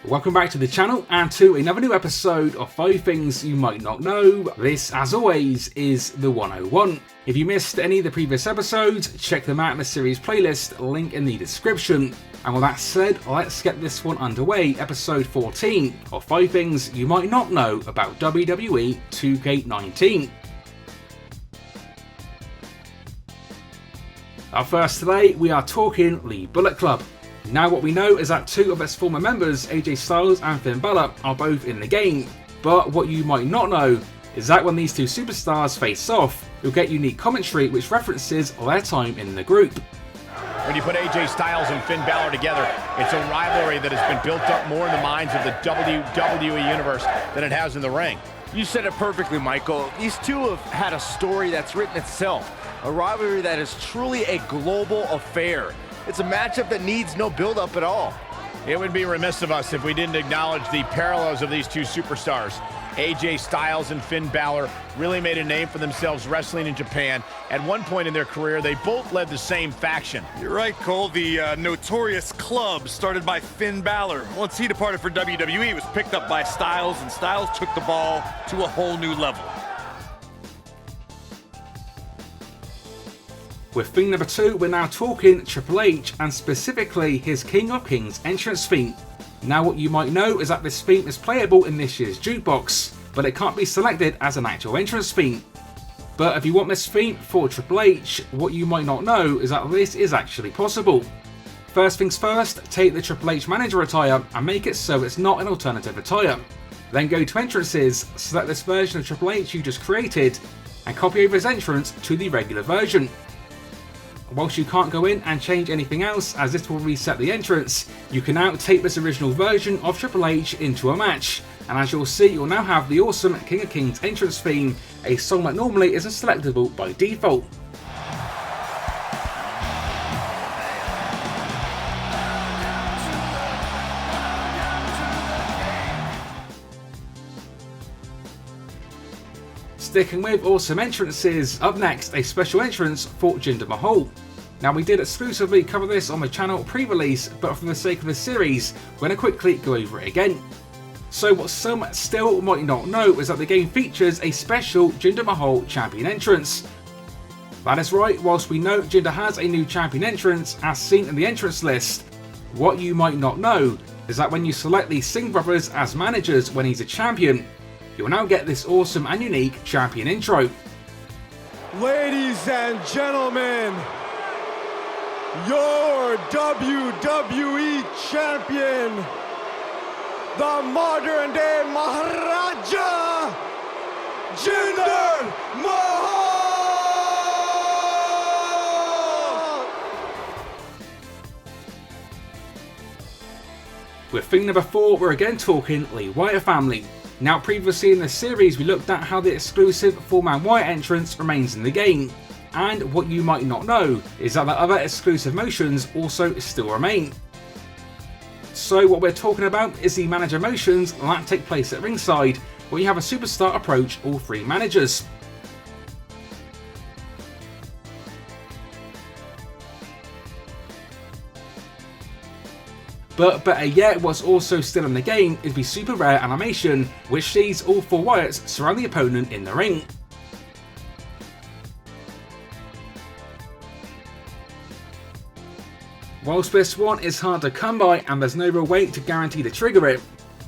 Welcome back to the channel and to another new episode of 5 Things You Might Not Know. This, as always, is the 101. If you missed any of the previous episodes, check them out in the series playlist, link in the description. And with that said, let's get this one underway, episode 14 of 5 Things You Might Not Know about WWE 2K19. Up first today, we are talking the Bullet Club. Now what we know is that two of its former members, AJ Styles and Finn Balor, are both in the game. But what you might not know is that when these two superstars face off, you'll get unique commentary which references their time in the group. When you put AJ Styles and Finn Balor together, it's a rivalry that has been built up more in the minds of the WWE Universe than it has in the ring. You said it perfectly, Michael. These two have had a story that's written itself. A rivalry that is truly a global affair. It's a matchup that needs no build-up at all. It would be remiss of us if we didn't acknowledge the parallels of these two superstars. AJ Styles and Finn Balor really made a name for themselves wrestling in Japan. At one point in their career, they both led the same faction. You're right, Cole. The Notorious Club, started by Finn Balor. Once he departed for WWE, it was picked up by Styles, and Styles took the ball to a whole new level. With thing number 2, we're now talking Triple H and specifically his King of Kings entrance theme. Now what you might know is that this theme is playable in this year's jukebox, but it can't be selected as an actual entrance theme. But if you want this theme for Triple H, what you might not know is that this is actually possible. First things first, take the Triple H manager attire and make it so it's not an alternative attire. Then go to entrances, select this version of Triple H you just created, and copy over his entrance to the regular version. Whilst you can't go in and change anything else as this will reset the entrance, you can now take this original version of Triple H into a match, and as you'll see, you'll now have the awesome King of Kings entrance theme, a song that normally isn't selectable by default. Sticking with awesome entrances, up next a special entrance for Jinder Mahal. Now we did exclusively cover this on the channel pre-release, but for the sake of the series, we're going to quickly go over it again. So what some still might not know is that the game features a special Jinder Mahal champion entrance. That is right, whilst we know Jinder has a new champion entrance as seen in the entrance list, what you might not know is that when you select the Singh brothers as managers when he's a champion, you'll now get this awesome and unique champion intro. Ladies and gentlemen, your WWE champion, the modern day Maharaja, Jinder Mahal! With thing number 4, we're again talking the Wyatt Family. Now previously in this series we looked at how the exclusive 4-man Wyatt entrance remains in the game, and what you might not know is that the other exclusive motions also still remain. So what we're talking about is the manager motions that take place at ringside, where you have a superstar approach all 3 managers. But better yet, what's also still in the game is the super rare animation, which sees all 4 Wyatts surround the opponent in the ring. Whilst this one is hard to come by and there's no real way to guarantee to trigger it,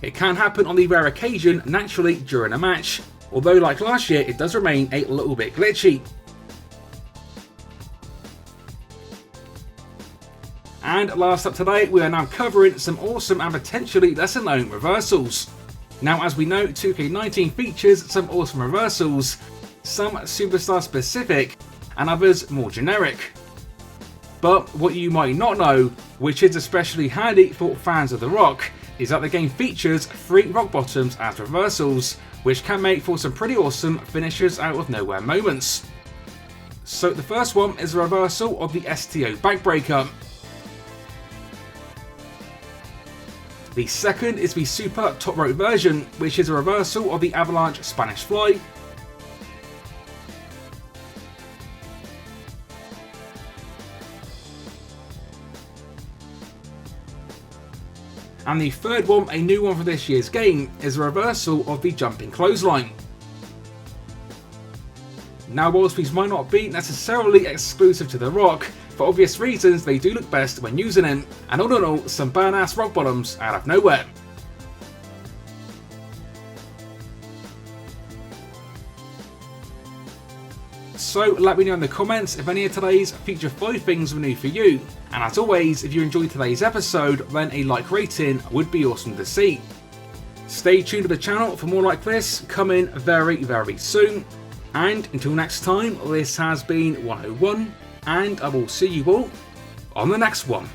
it can happen on the rare occasion naturally during a match, although like last year it does remain a little bit glitchy. And last up today, we are now covering some awesome and potentially lesser known reversals. Now as we know, 2K19 features some awesome reversals, some superstar specific and others more generic. But what you might not know, which is especially handy for fans of The Rock, is that the game features 3 rock bottoms as reversals, which can make for some pretty awesome finishes out of nowhere moments. So the first one is a reversal of the STO backbreaker. The second is the super top rope version, which is a reversal of the avalanche Spanish fly. And the third one, a new one for this year's game, is a reversal of the jumping clothesline. Now whilst these might not be necessarily exclusive to The Rock, for obvious reasons they do look best when using him, and all in all, some badass rock bottoms out of nowhere. So let me know in the comments if any of today's feature 5 things were new for you, and as always, if you enjoyed today's episode, then a like rating would be awesome to see. Stay tuned to the channel for more like this, coming very soon. And until next time, this has been 101, and I will see you all on the next one.